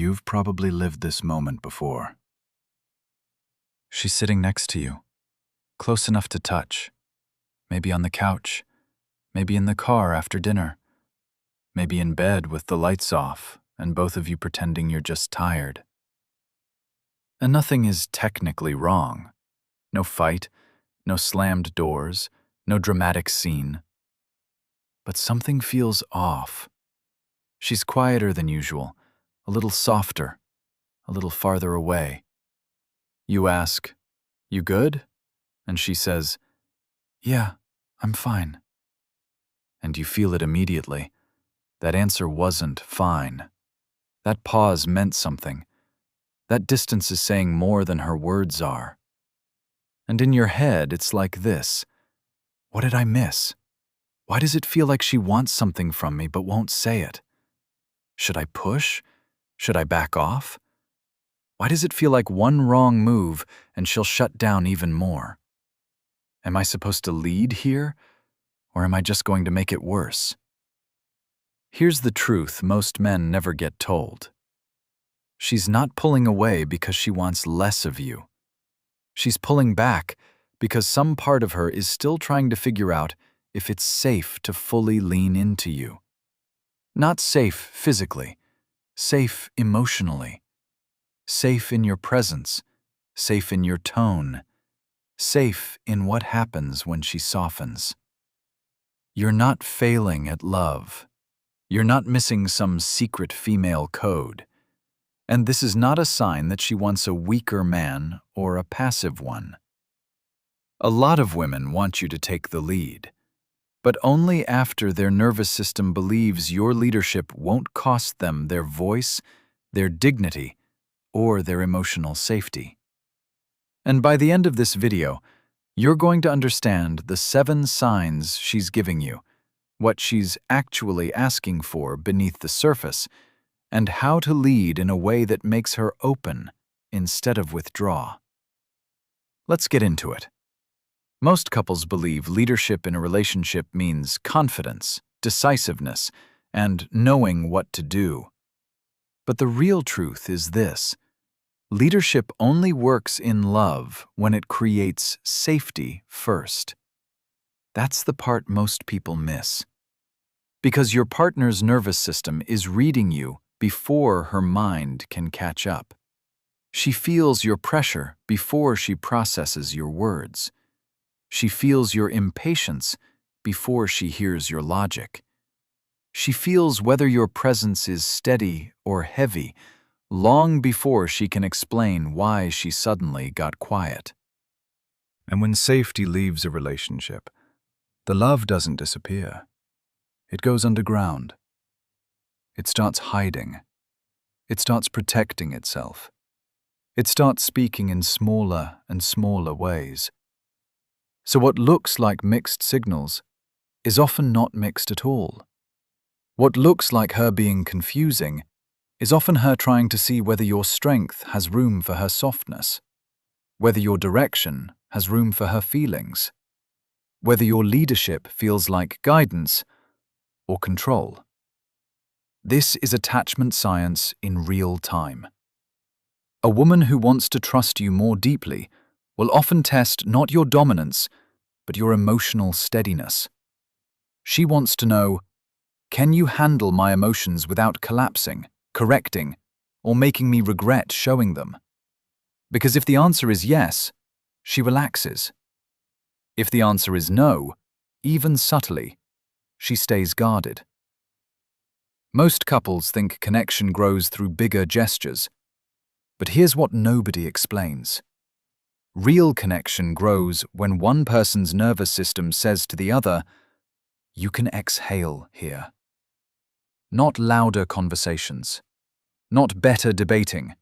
You've probably lived this moment before. She's sitting next to you, close enough to touch. Maybe on the couch, maybe in the car after dinner, maybe in bed with the lights off and both of you pretending you're just tired. And nothing is technically wrong. No fight, no slammed doors, no dramatic scene. But something feels off. She's quieter than usual, a little softer, a little farther away. You ask, "You good?" And she says, "Yeah, I'm fine." And you feel it immediately. That answer wasn't fine. That pause meant something. That distance is saying more than her words are. And in your head, it's like this. What did I miss? Why does it feel like she wants something from me but won't say it? Should I push? Should I back off? Why does it feel like one wrong move and she'll shut down even more? Am I supposed to lead here, or am I just going to make it worse? Here's the truth most men never get told. She's not pulling away because she wants less of you. She's pulling back because some part of her is still trying to figure out if it's safe to fully lean into you. Not safe physically, safe emotionally. Safe in your presence, safe in your tone, safe in what happens when she softens. You're not failing at love. You're not missing some secret female code. And this is not a sign that she wants a weaker man or a passive one. A lot of women want you to take the lead, but only after their nervous system believes your leadership won't cost them their voice, their dignity, or their emotional safety. And by the end of this video, you're going to understand the 7 signs she's giving you, what she's actually asking for beneath the surface, and how to lead in a way that makes her open instead of withdraw. Let's get into it. Most couples believe leadership in a relationship means confidence, decisiveness, and knowing what to do. But the real truth is this. Leadership only works in love when it creates safety first. That's the part most people miss. Because your partner's nervous system is reading you before her mind can catch up. She feels your pressure before she processes your words. She feels your impatience before she hears your logic. She feels whether your presence is steady or heavy long before she can explain why she suddenly got quiet. And when safety leaves a relationship, the love doesn't disappear. It goes underground. It starts hiding. It starts protecting itself. It starts speaking in smaller and smaller ways. So what looks like mixed signals is often not mixed at all. What looks like her being confusing is often her trying to see whether your strength has room for her softness, whether your direction has room for her feelings, whether your leadership feels like guidance or control. This is attachment science in real time. A woman who wants to trust you more deeply will often test not your dominance, but your emotional steadiness. She wants to know, can you handle my emotions without collapsing, correcting, or making me regret showing them? Because if the answer is yes, she relaxes. If the answer is no, even subtly, she stays guarded. Most couples think connection grows through bigger gestures, but here's what nobody explains. Real connection grows when one person's nervous system says to the other, "You can exhale here." Not louder conversations, not better debating,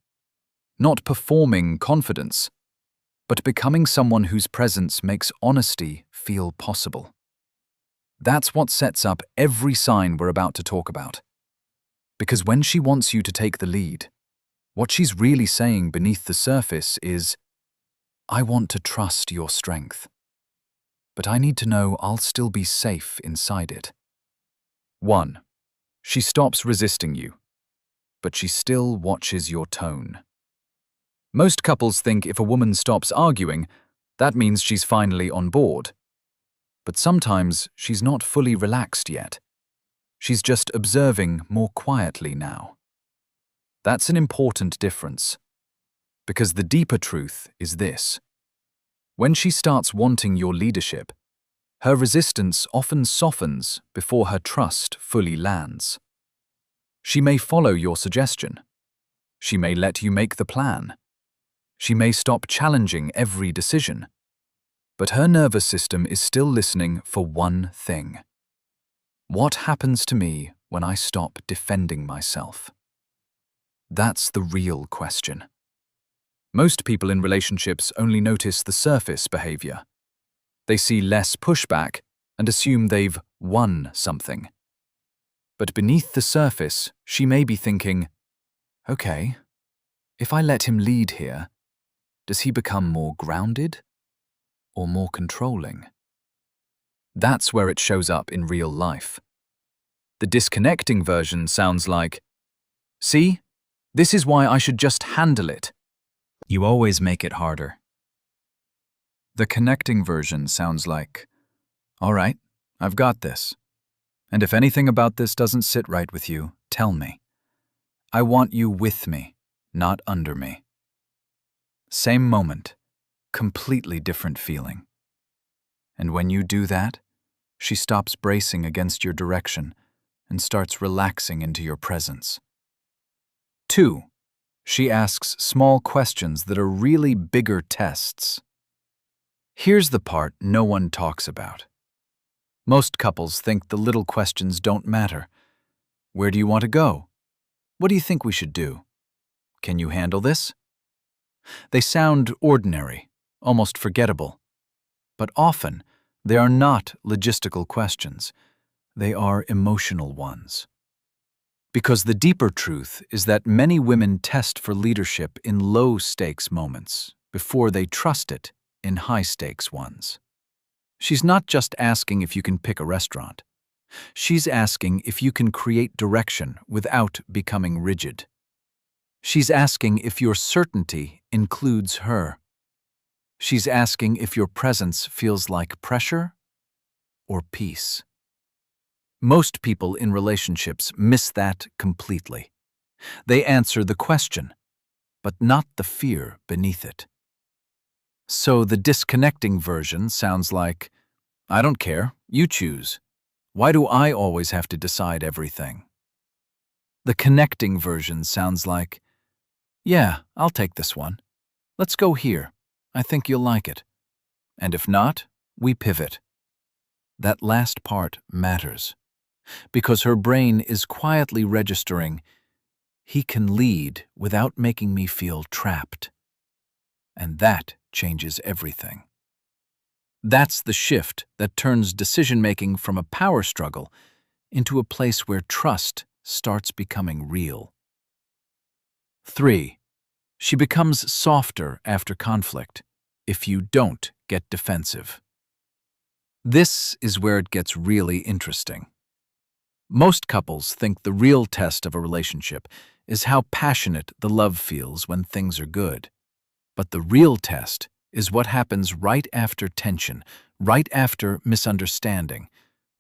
not performing confidence, but becoming someone whose presence makes honesty feel possible. That's what sets up every sign we're about to talk about. Because when she wants you to take the lead, what she's really saying beneath the surface is, I want to trust your strength, but I need to know I'll still be safe inside it. 1. She stops resisting you. but she still watches your tone. Most couples think if a woman stops arguing, that means she's finally on board. But sometimes she's not fully relaxed yet. She's just observing more quietly now. That's an important difference, because the deeper truth is this. When she starts wanting your leadership, her resistance often softens before her trust fully lands. She may follow your suggestion. She may let you make the plan. She may stop challenging every decision. But her nervous system is still listening for one thing. What happens to me when I stop defending myself? That's the real question. Most people in relationships only notice the surface behavior. They see less pushback and assume they've won something. But beneath the surface, she may be thinking, okay, if I let him lead here, does he become more grounded or more controlling? That's where it shows up in real life. The disconnecting version sounds like, see, this is why I should just handle it. You always make it harder. The connecting version sounds like, all right, I've got this. And if anything about this doesn't sit right with you, tell me. I want you with me, not under me. Same moment, completely different feeling. And when you do that, she stops bracing against your direction and starts relaxing into your presence. 2. She asks small questions that are really bigger tests. Here's the part no one talks about. Most couples think the little questions don't matter. Where do you want to go? What do you think we should do? Can you handle this? They sound ordinary, almost forgettable. But often, they are not logistical questions. They are emotional ones. Because the deeper truth is that many women test for leadership in low-stakes moments before they trust it in high-stakes ones. She's not just asking if you can pick a restaurant. She's asking if you can create direction without becoming rigid. She's asking if your certainty includes her. She's asking if your presence feels like pressure or peace. Most people in relationships miss that completely. They answer the question, but not the fear beneath it. So the disconnecting version sounds like, I don't care, you choose. Why do I always have to decide everything? The connecting version sounds like, yeah, I'll take this one. Let's go here. I think you'll like it. And if not, we pivot. That last part matters, because her brain is quietly registering, he can lead without making me feel trapped. And that changes everything. That's the shift that turns decision-making from a power struggle into a place where trust starts becoming real. 3. She becomes softer after conflict if you don't get defensive. This is where it gets really interesting. Most couples think the real test of a relationship is how passionate the love feels when things are good. But the real test is what happens right after tension, right after misunderstanding,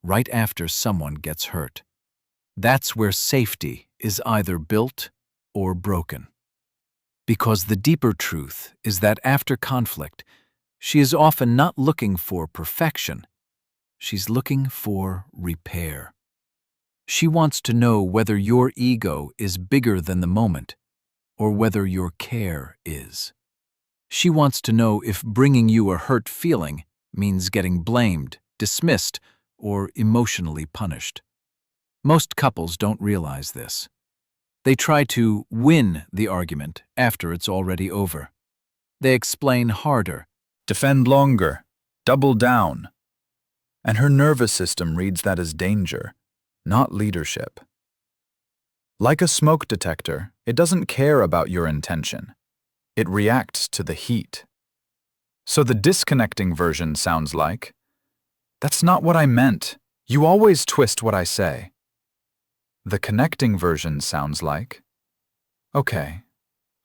right after someone gets hurt. That's where safety is either built or broken. Because the deeper truth is that after conflict, she is often not looking for perfection. She's looking for repair. She wants to know whether your ego is bigger than the moment or whether your care is. She wants to know if bringing you a hurt feeling means getting blamed, dismissed, or emotionally punished. Most couples don't realize this. They try to win the argument after it's already over. They explain harder, defend longer, double down. And her nervous system reads that as danger, not leadership. Like a smoke detector, it doesn't care about your intention. It reacts to the heat. So the disconnecting version sounds like, that's not what I meant. You always twist what I say. The connecting version sounds like, Okay,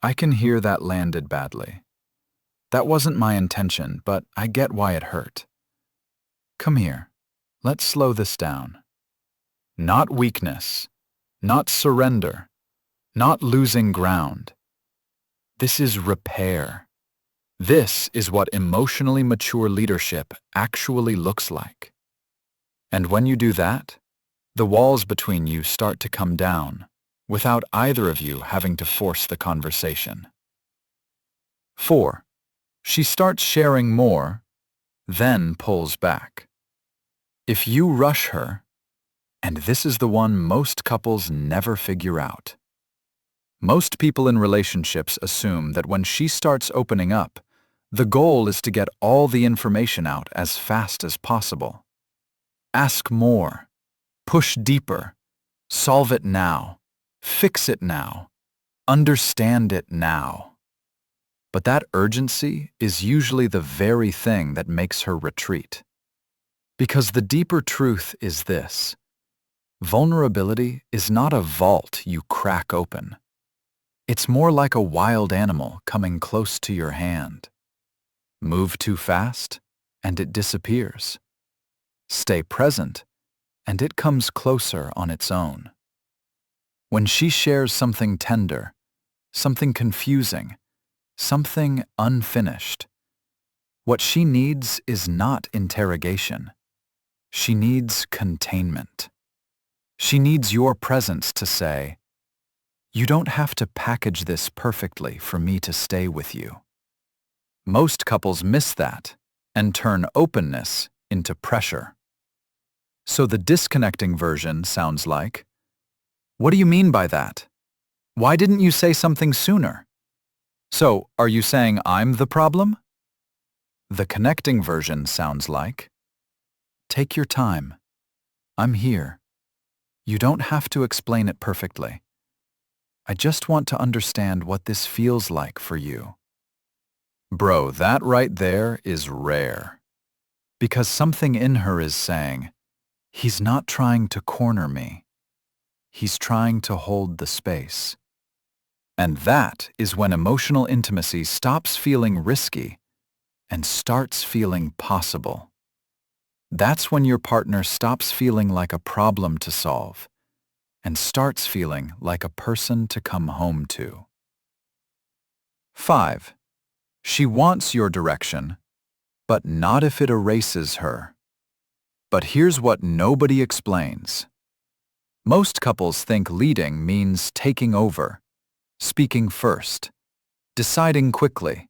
I can hear that landed badly. That wasn't my intention, but I get why it hurt. Come here. Let's slow this down. Not weakness, not surrender, not losing ground. This is repair. This is what emotionally mature leadership actually looks like. And when you do that, the walls between you start to come down without either of you having to force the conversation. 4. She starts sharing more, then pulls back. If you rush her, and this is the one most couples never figure out. Most people in relationships assume that when she starts opening up, the goal is to get all the information out as fast as possible. Ask more, push deeper, solve it now, fix it now, understand it now. But that urgency is usually the very thing that makes her retreat. Because the deeper truth is this: vulnerability is not a vault you crack open. It's more like a wild animal coming close to your hand. Move too fast, and it disappears. Stay present, and it comes closer on its own. When she shares something tender, something confusing, something unfinished, what she needs is not interrogation. She needs containment. She needs your presence to say, "You don't have to package this perfectly for me to stay with you." Most couples miss that and turn openness into pressure. So the disconnecting version sounds like, "What do you mean by that? Why didn't you say something sooner? So, are you saying I'm the problem?" The connecting version sounds like, "Take your time. I'm here. You don't have to explain it perfectly. I just want to understand what this feels like for you." Bro, that right there is rare. Because something in her is saying, he's not trying to corner me. He's trying to hold the space. And that is when emotional intimacy stops feeling risky and starts feeling possible. That's when your partner stops feeling like a problem to solve and starts feeling like a person to come home to. 5. She wants your direction, but not if it erases her. But here's what nobody explains. Most couples think leading means taking over, speaking first, deciding quickly,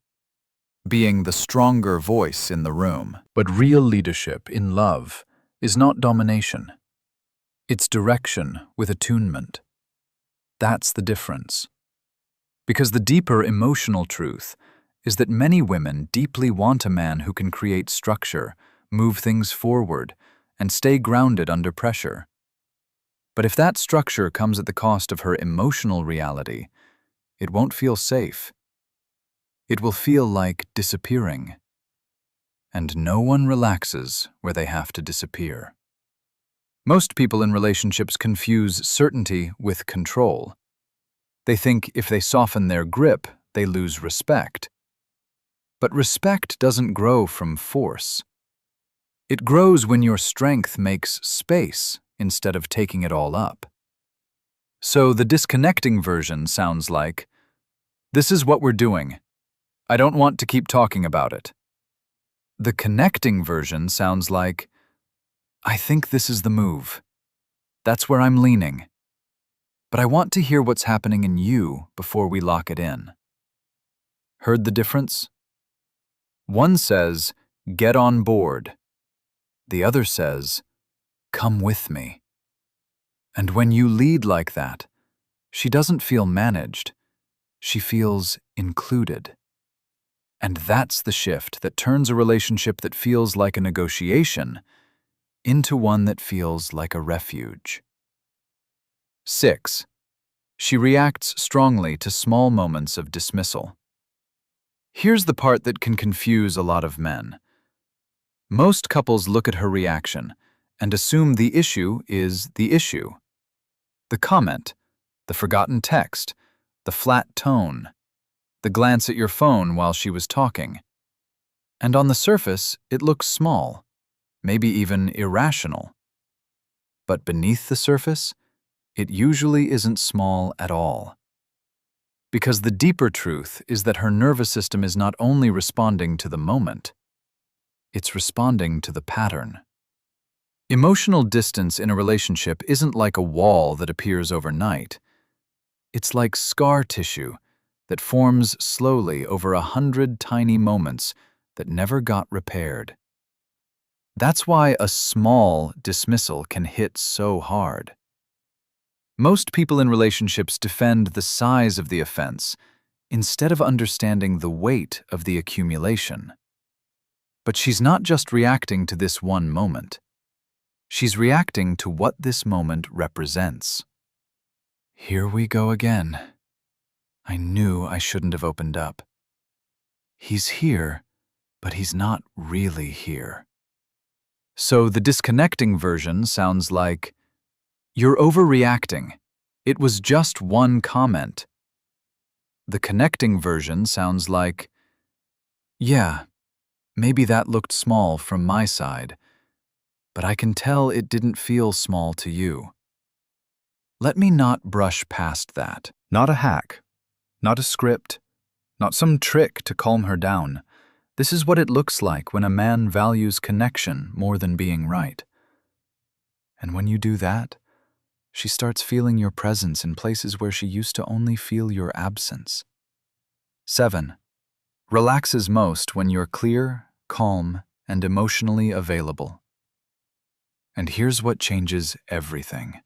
being the stronger voice in the room. But real leadership in love is not domination. It's direction with attunement. That's the difference. Because the deeper emotional truth is that many women deeply want a man who can create structure, move things forward, and stay grounded under pressure. But if that structure comes at the cost of her emotional reality, it won't feel safe. It will feel like disappearing. And no one relaxes where they have to disappear. Most people in relationships confuse certainty with control. They think if they soften their grip, they lose respect. But respect doesn't grow from force. It grows when your strength makes space instead of taking it all up. So the disconnecting version sounds like, "This is what we're doing. I don't want to keep talking about it." The connecting version sounds like, "I think this is the move. That's where I'm leaning. But I want to hear what's happening in you before we lock it in." Heard the difference? One says, "Get on board." The other says, "Come with me." And when you lead like that, she doesn't feel managed. She feels included. And that's the shift that turns a relationship that feels like a negotiation into one that feels like a refuge. 6. She reacts strongly to small moments of dismissal. Here's the part that can confuse a lot of men. Most couples look at her reaction and assume the issue is the issue. The comment, the forgotten text, the flat tone, the glance at your phone while she was talking. And on the surface, it looks small, maybe even irrational. But beneath the surface, it usually isn't small at all. Because the deeper truth is that her nervous system is not only responding to the moment, it's responding to the pattern. Emotional distance in a relationship isn't like a wall that appears overnight. It's like scar tissue that forms slowly over 100 tiny moments that never got repaired. That's why a small dismissal can hit so hard. Most people in relationships defend the size of the offense instead of understanding the weight of the accumulation. But she's not just reacting to this one moment. She's reacting to what this moment represents. Here we go again. I knew I shouldn't have opened up. He's here, but he's not really here. So the disconnecting version sounds like, "You're overreacting. It was just one comment." The connecting version sounds like, "Yeah, maybe that looked small from my side, but I can tell it didn't feel small to you. Let me not brush past that." Not a hack, not a script, not some trick to calm her down. This is what it looks like when a man values connection more than being right. And when you do that, she starts feeling your presence in places where she used to only feel your absence. 7. Relaxes most when you're clear, calm, and emotionally available. And here's what changes everything.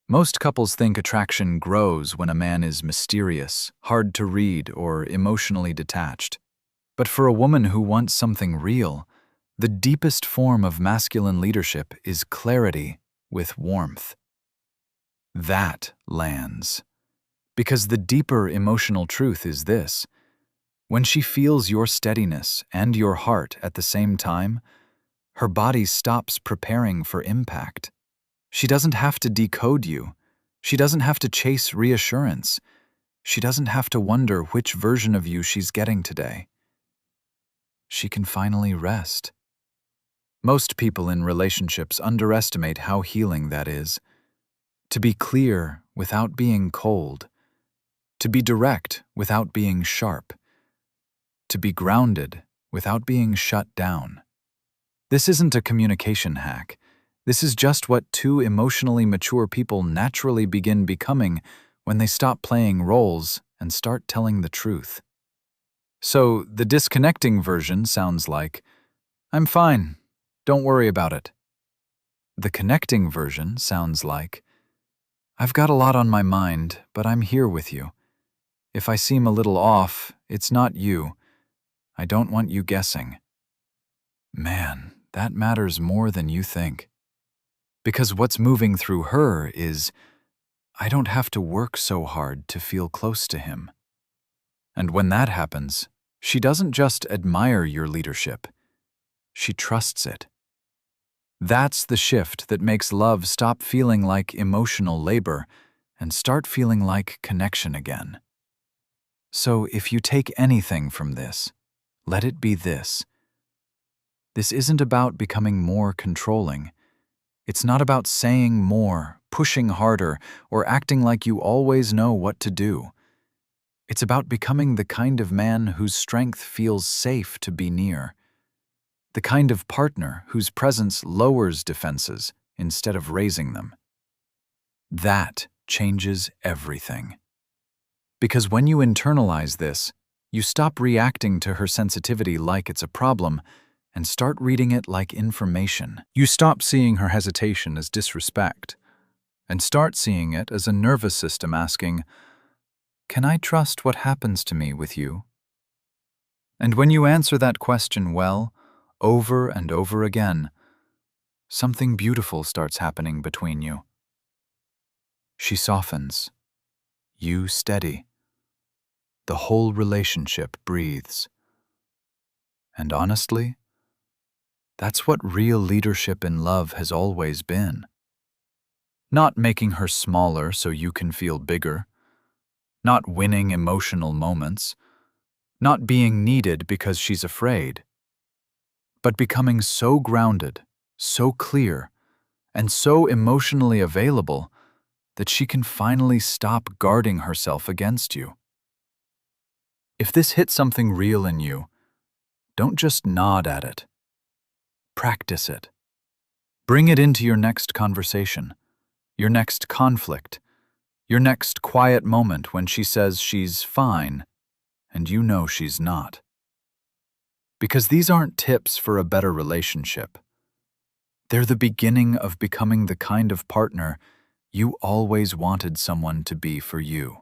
Most couples think attraction grows when a man is mysterious, hard to read, or emotionally detached. But for a woman who wants something real, the deepest form of masculine leadership is clarity with warmth. That lands. Because the deeper emotional truth is this: when she feels your steadiness and your heart at the same time, her body stops preparing for impact. She doesn't have to decode you. She doesn't have to chase reassurance. She doesn't have to wonder which version of you she's getting today. She can finally rest. Most people in relationships underestimate how healing that is. To be clear without being cold. To be direct without being sharp. To be grounded without being shut down. This isn't a communication hack. This is just what two emotionally mature people naturally begin becoming when they stop playing roles and start telling the truth. So, the disconnecting version sounds like, "I'm fine, don't worry about it." The connecting version sounds like, "I've got a lot on my mind, but I'm here with you. If I seem a little off, it's not you. I don't want you guessing." Man, that matters more than you think. Because what's moving through her is, "I don't have to work so hard to feel close to him." And when that happens, she doesn't just admire your leadership, she trusts it. That's the shift that makes love stop feeling like emotional labor and start feeling like connection again. So if you take anything from this, let it be this. This isn't about becoming more controlling. It's not about saying more, pushing harder, or acting like you always know what to do. It's about becoming the kind of man whose strength feels safe to be near. The kind of partner whose presence lowers defenses instead of raising them. That changes everything. Because when you internalize this, you stop reacting to her sensitivity like it's a problem and start reading it like information. You stop seeing her hesitation as disrespect and start seeing it as a nervous system asking, "Can I trust what happens to me with you?" And when you answer that question well, over and over again, something beautiful starts happening between you. She softens. You steady. The whole relationship breathes. And honestly, that's what real leadership in love has always been. Not making her smaller so you can feel bigger, not winning emotional moments, not being needed because she's afraid, but becoming so grounded, so clear, and so emotionally available that she can finally stop guarding herself against you. If this hits something real in you, don't just nod at it. Practice it. Bring it into your next conversation, your next conflict, your next quiet moment when she says she's fine and you know she's not. Because these aren't tips for a better relationship. They're the beginning of becoming the kind of partner you always wanted someone to be for you.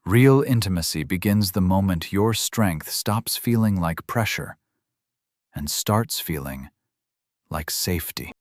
Real intimacy begins the moment your strength stops feeling like pressure and starts feeling like safety.